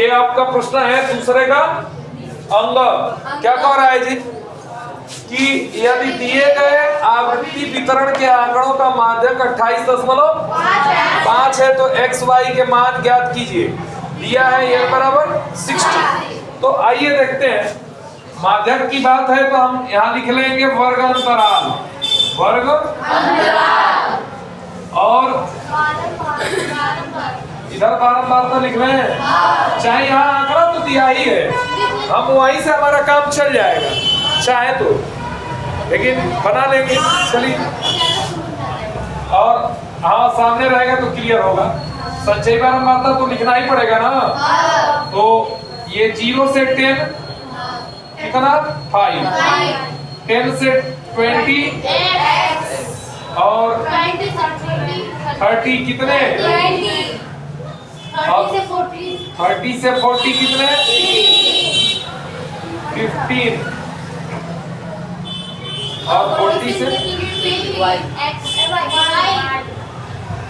ये आपका प्रश्न है दूसरे का अंग। क्या कह रहा है जी कि यदि दिए गए आवृत्ति वितरण के आंकड़ों का माध्यक 28.5 है तो एक्स वाई के मान ज्ञात कीजिए। दिया है ये बराबर 60। तो आइए देखते हैं माध्यक की बात है तो हम यहाँ लिख लेंगे वर्ग अंतराल, वर्ग और इधर बारंबारता लिख रहे हैं। चाहे यहाँ आंकड़ा तो दिया ही है, हम वहीं से हमारा काम चल जाएगा चाहे तो, लेकिन बना लेंगे। चलिए, और हाँ सामने रहेगा तो क्लियर होगा। संचयी बारंबारता तो लिखना ही पड़ेगा ना। तो ये 0 से 10 कितना 5, 10 से 20 और 30 कितने 30 से 40 कितने 15 और 40 से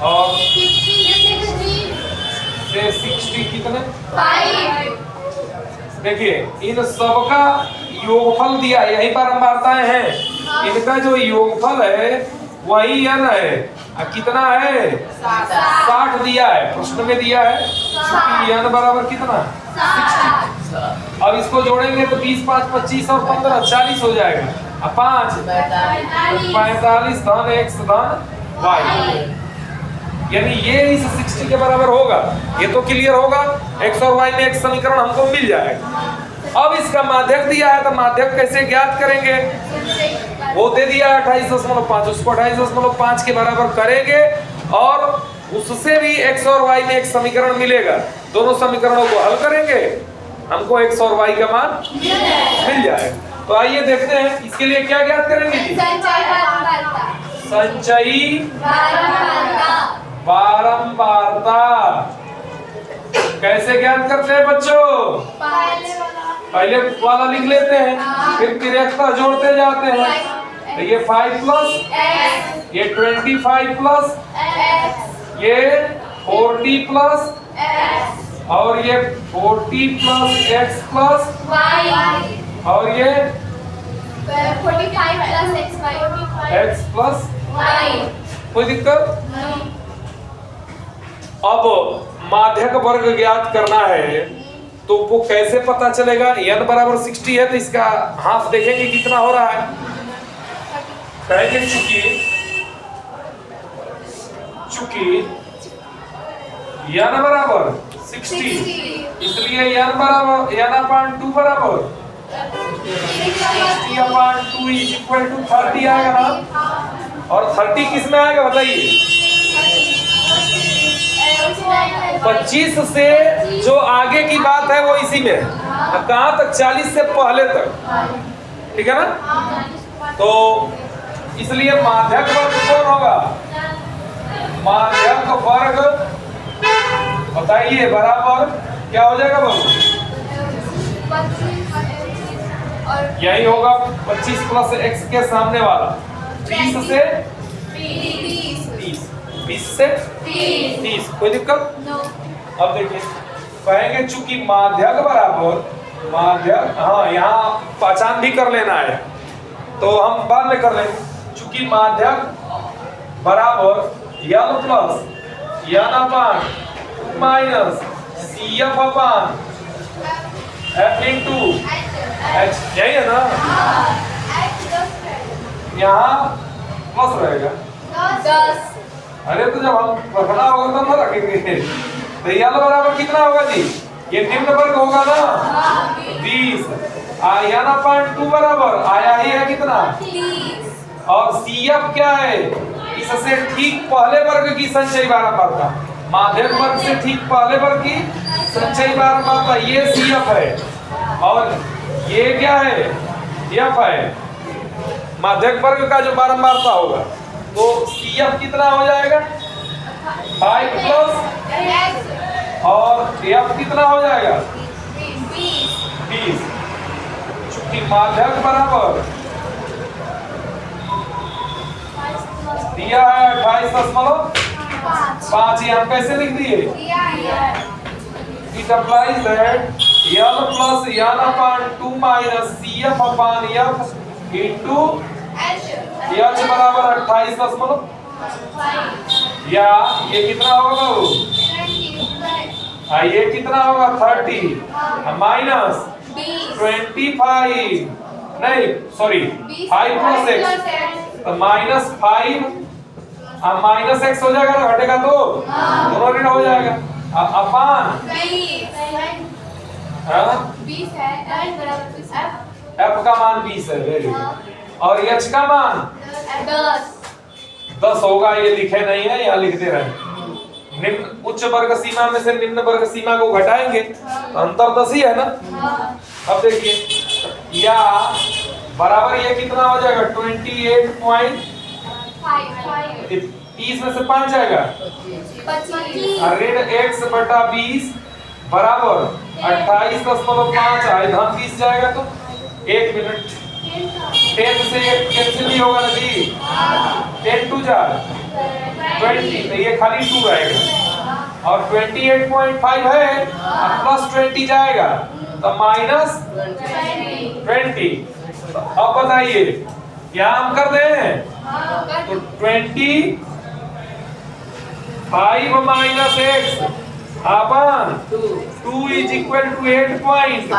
और 60 कितने 5। देखिए इन सबका योगफल दिया, यही बारंबारताएं हैं। इनका जो योगफल है वही n है। कितना है 60 दिया है, प्रश्न में दिया है कि n बराबर कितना 60। अब इसको जोड़ेंगे तो 20 5 25 और 15 40 हो जाएगा। अब 5 45 धन x धन y, यानी ये इस 60 के बराबर होगा। ये तो क्लियर होगा, x और y में एक समीकरण हमको मिल जाएगा। अब इसका माध्यक दिया है तो माध्यक कैसे ज्ञात करेंगे, वो दे दिया 28.5, उसको 28.5 के बराबर करेंगे और उससे भी x और y में एक समीकरण मिलेगा। दोनों समीकरणों को हल करेंगे, हमको x और y का मान मिल जाएगा। तो आइए देखते हैं इसके लिए क्या ज्ञात करेंगे जी। संचयी बारंबारता कैसे ज्ञात करते हैं बच्चों, पहले वाला लिख लेते हैं फिर क्रियात्मकता जोड़ते जाते हैं। तो ये 5 प्लस ये 25 प्लस ये 40 प्लस और ये 40 प्लस x प्लस और ये 45 प्लस x प्लस y। कोई दिक्कत। अब माध्यक वर्ग ज्ञात करना है तो वो कैसे पता चलेगा। n बराबर 60 है तो इसका हाफ देखेंगे कितना हो रहा है। कहेंगे चूंकि n बराबर 60 इसलिए n बराबर n/2 बराबर 60/2 = 30 आएगा ना। और 30 किस में आएगा बताइए। 25 से जो आगे की बात है वो इसी में, कहाँ तक 40 से पहले तक, ठीक है ना। तो इसलिए माध्यक वर्ग कौन होगा, माध्यक वर्ग बताइए बराबर क्या हो जाएगा बाबू, यही होगा 25 प्लस x के सामने वाला 30 से 20 से 30। कोई दिक्कत। अब देखिए कहेंगे चूंकि माध्यक बराबर माध्यक, हाँ यहाँ पहचान भी कर लेना है तो हम बाद में कर लेंगे। चूंकि माध्यक बराबर n plus n/2 minus CF/f into h, यही है ना। यहाँ प्लस रहेगा 10। अरे तो जब हम रखना होगा तब ना रखेंगे। तो n बराबर कितना होगा जी, ये निम्न वर्ग होगा ना 20। n/2 बराबर आया ही है कितना 30। और CF क्या है, इससे ठीक पहले वर्ग की संचयी बारंबारता, माध्यक वर्ग से ठीक पहले वर्ग की संचयी बारंबारता ये CF है और ये क्या है F है, माध्यक वर्ग का जो बारंबारता होगा। तो CF कितना हो जाएगा 5 प्लस और F कितना हो जाएगा 20। चूंकि माध्यक बराबर दिया है 28.5, ये हम कैसे लिख दिए it applies that L plus N upon 2 minus CF upon F into H बराबर 28.5 या ये कितना होगा वो? ये कितना होगा 30 माइनस 25 नहीं सॉरी 5 प्लस एक्स तो माइनस 5 माइनस एक्स हो जाएगा ना घटेगा तो दोनों ऋण हो जाएगा अपान एफ का मान 20 है वेरी गुड और एच का मान 10 होगा ये लिखे नहीं है यहाँ लिखते रहे निम्न उच्च वर्ग सीमा में से निम्न वर्ग सीमा को घटाएंगे तो अंतर 10 ही है ना। अब देखिए या बराबर ये कितना हो जाएगा 30 में से 5 जाएगा ऋण x बटा 20 बराबर 28.5 आए धन 20 जाएगा तो 1 मिनट 10 से कैंसिल नहीं होगा ना जी 10 2 जा 20 तो ये खाली 2 रहेगा और 28.5 है प्लस 20 जाएगा तो माइनस 20 अब बताइए क्या हम कर दें तो 25 माइनस x अपन 2 is equal to 8.5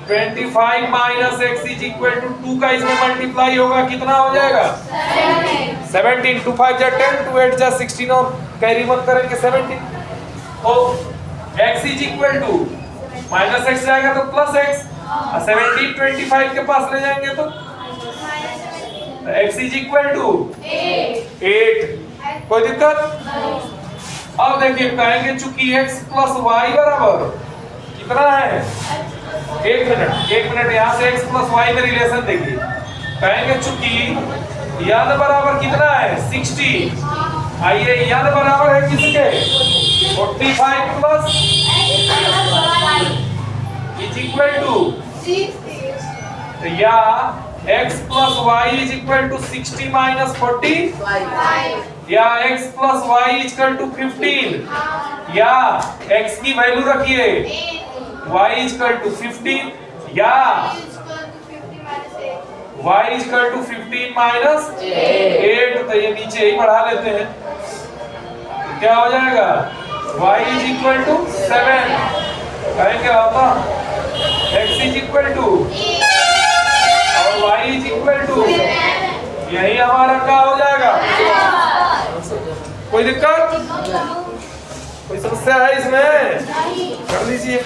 25 minus x is equal to 2 का इसमें मल्टीप्लाई होगा कितना हो जाएगा 17 2 5 जा 10 2 8 जा 16 और कैरी मत करेंगे 17 तो x is equal to minus x जाएगा तो प्लस x 17 25 के पास ले जाएंगे तो x इज इक्वल टू 8 कोई दिक्कत। अब देखिए कहेंगे चूंकि x प्लस y बराबर कितना है 1 मिनट यहाँ से x प्लस y में रिलेशन देखिए कहेंगे चूंकि याद बराबर कितना है 60 आइए याद बराबर है किसके 45 प्लस इज इक्वल टू तो या x plus y is equal to 60 minus 40 या x plus y is equal to 15 या x की वैल्यू रखिए y इज इक्वल टू 15 या y is equal to 15 minus 8 तो ये नीचे ही बढ़ा लेते हैं तो क्या हो जाएगा y इज इक्वल टू 7 कहेंगे पापा x इज इक्वल टू और y इज इक्वल टू यही हमारा क्या हो जाएगा। कोई दिक्कत कोई समस्या है इसमें कर लीजिए।